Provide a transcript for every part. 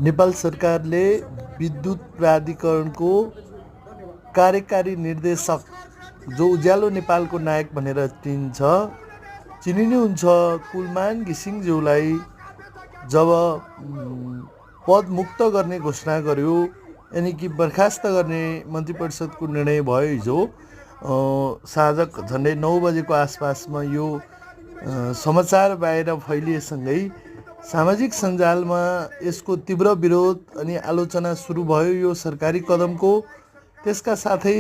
नेपाल सरकारले विद्युत प्राधिकरणको कार्यकारी निर्देशक जो उज्यालो नेपालको नायक भनेर चिनिनुहुन्छ कुलमान घिसिङज्यूलाई जब पदमुक्त गर्ने घोषणा गर्यो, यानि कि बर्खास्त गर्ने मन्त्री परिषदको निर्णय भयो हिजो साँझ झन्डै 9 बजेको आसपासमा यो समाचार बाहिर फैलिएसँगै सामाजिक सञ्जालमा यसको तीव्र विरोध अनि आलोचना सुरु भयो यो सरकारी कदमको। त्यसका साथै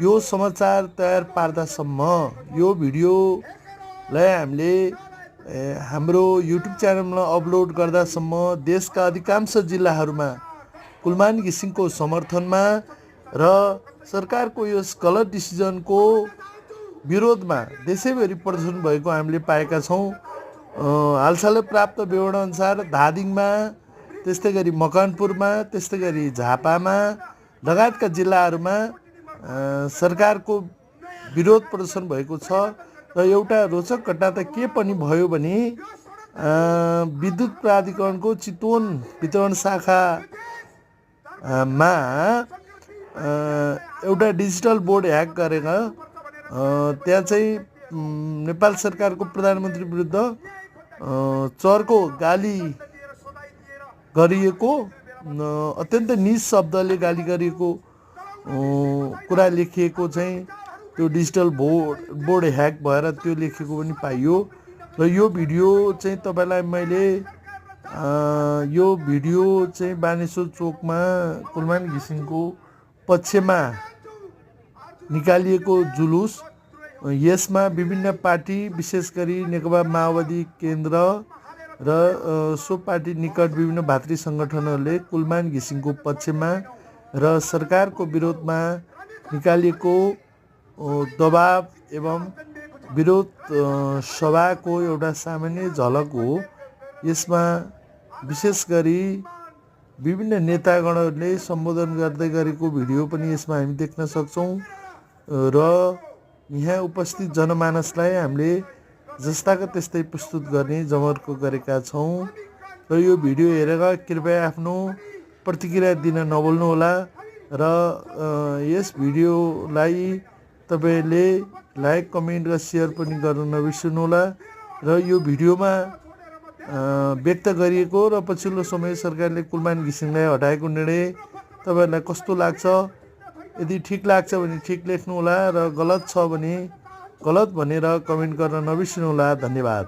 यो समाचार तयार पार्दासम्म यो भिडियोलाई हामीले हाम्रो युट्युब च्यानलमा अपलोड गर्दासम्म देशका अधिकांश जिल्लाहरूमा कुलमान घिसिङको समर्थनमा र सरकारको यस गलत डिसिजनको विरोधमा देशैभरि प्रदर्शन भएको हामीले पाएका छौँ। हालसालै प्राप्त विवरणअनुसार धादिङमा, त्यस्तै गरी मकवानपुरमा, त्यस्तै गरी झापामा लगायतका जिल्लाहरूमा सरकारको विरोध प्रदर्शन भएको छ। र एउटा रोचक घटना त के पनि भयो भने विद्युत प्राधिकरणको चितवन वितरण शाखामा एउटा डिजिटल बोर्ड ह्याक गरेर त्यहाँ चाहिँ नेपाल सरकारको प्रधानमन्त्री विरुद्ध चर्को गाली गरिएको, अत्यन्त निज शब्दले गाली गरिएको कुरा लेखिएको चाहिँ त्यो डिजिटल बोर्ड ह्याक भएर त्यो लेखेको पनि पाइयो। र यो भिडियो चाहिँ तपाईँलाई मैले यो भिडियो चाहिँ बानेश्वर चोकमा कुलमान घिसिङको पक्षमा निकालिएको जुलुस, यसमा विभिन्न पार्टी विशेष गरी नेकपा माओवादी केन्द्र र सो पार्टी निकट विभिन्न भातृ सङ्गठनहरूले कुलमान घिसिङको पक्षमा र सरकारको विरोधमा निकालिएको दबाब एवं विरोध सभाको एउटा सामान्य झलक हो। यसमा विशेष गरी विभिन्न नेतागणहरूले सम्बोधन गर्दै गरेको भिडियो पनि यसमा हामी देख्न सक्छौँ र यहाँ उपस्थित जनमानसलाई हामीले जस्ताको त्यस्तै प्रस्तुत गर्ने जमर्को गरेका छौँ। र यो भिडियो हेरेर कृपया आफ्नो प्रतिक्रिया दिन नभुल्नुहोला र यस भिडियोलाई तपाईँले लाइक, कमेन्ट र सेयर पनि गर्न नबिर्सनुहोला। र यो भिडियोमा व्यक्त गरिएको र पछिल्लो समय सरकारले कुलमान घिसिङलाई हटाएको निर्णय तपाईँहरूलाई कस्तो लाग्छ? यदि ठिक लाग्छ भने ठिक लेख्नुहोला र गलत छ भने गलत भनेर कमेन्ट गर्न नबिर्सनुहोला। धन्यवाद।